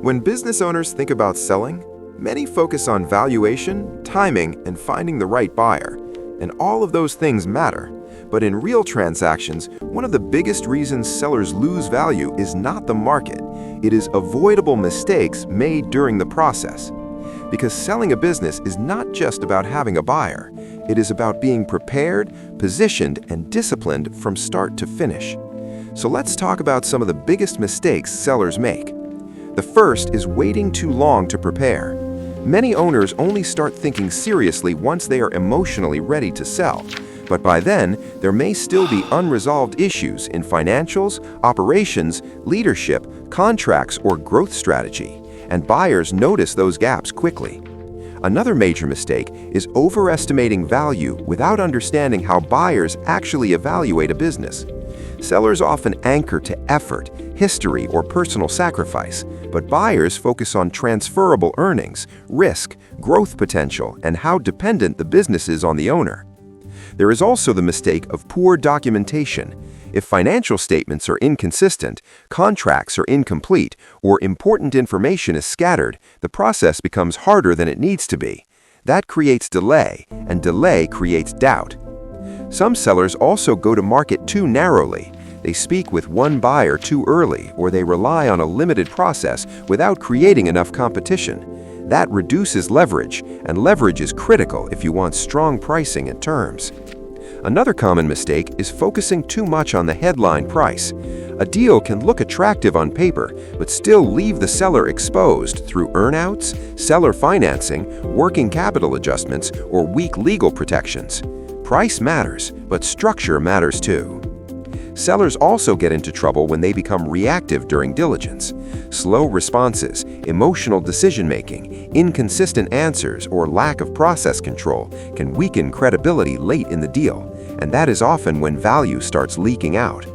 When business owners think about selling, many focus on valuation, timing, and finding the right buyer. And all of those things matter. But in real transactions, one of the biggest reasons sellers lose value is not the market. It is avoidable mistakes made during the process. Because selling a business is not just about having a buyer. It is about being prepared, positioned, and disciplined from start to finish. So let's talk about some of the biggest mistakes sellers make. The first is waiting too long to prepare. Many owners only start thinking seriously once they are emotionally ready to sell. But by then, there may still be unresolved issues in financials, operations, leadership, contracts, or growth strategy, and buyers notice those gaps quickly. Another major mistake is overestimating value without understanding how buyers actually evaluate a business. Sellers often anchor to effort, history, or personal sacrifice, but buyers focus on transferable earnings, risk, growth potential, and how dependent the business is on the owner. There is also the mistake of poor documentation. If financial statements are inconsistent, contracts are incomplete, or important information is scattered, the process becomes harder than it needs to be. That creates delay, and delay creates doubt. Some sellers also go to market too narrowly. They speak with one buyer too early, or they rely on a limited process without creating enough competition. That reduces leverage, and leverage is critical if you want strong pricing and terms. Another common mistake is focusing too much on the headline price. A deal can look attractive on paper, but still leave the seller exposed through earnouts, seller financing, working capital adjustments, or weak legal protections. Price matters, but structure matters too. Sellers also get into trouble when they become reactive during diligence. Slow responses, emotional decision-making, inconsistent answers, or lack of process control can weaken credibility late in the deal, and that is often when value starts leaking out.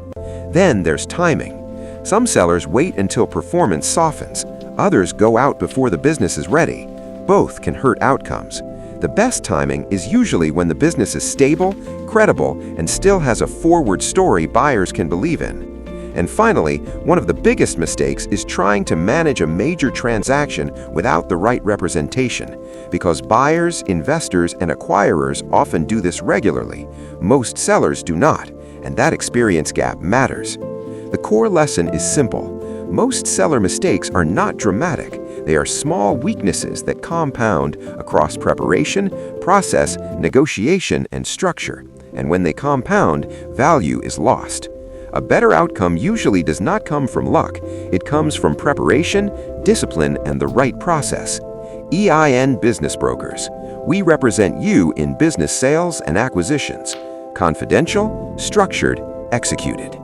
Then there's timing. Some sellers wait until performance softens. Others go out before the business is ready. Both can hurt outcomes. The best timing is usually when the business is stable, credible, and still has a forward story buyers can believe in. And finally, one of the biggest mistakes is trying to manage a major transaction without the right representation. Because buyers, investors, and acquirers often do this regularly, most sellers do not, and that experience gap matters. The core lesson is simple. Most seller mistakes are not dramatic. They are small weaknesses that compound across preparation, process, negotiation, and structure. And when they compound, value is lost. A better outcome usually does not come from luck. It comes from preparation, discipline, and the right process. EIN Business Brokers. We represent you in business sales and acquisitions. Confidential, structured, executed.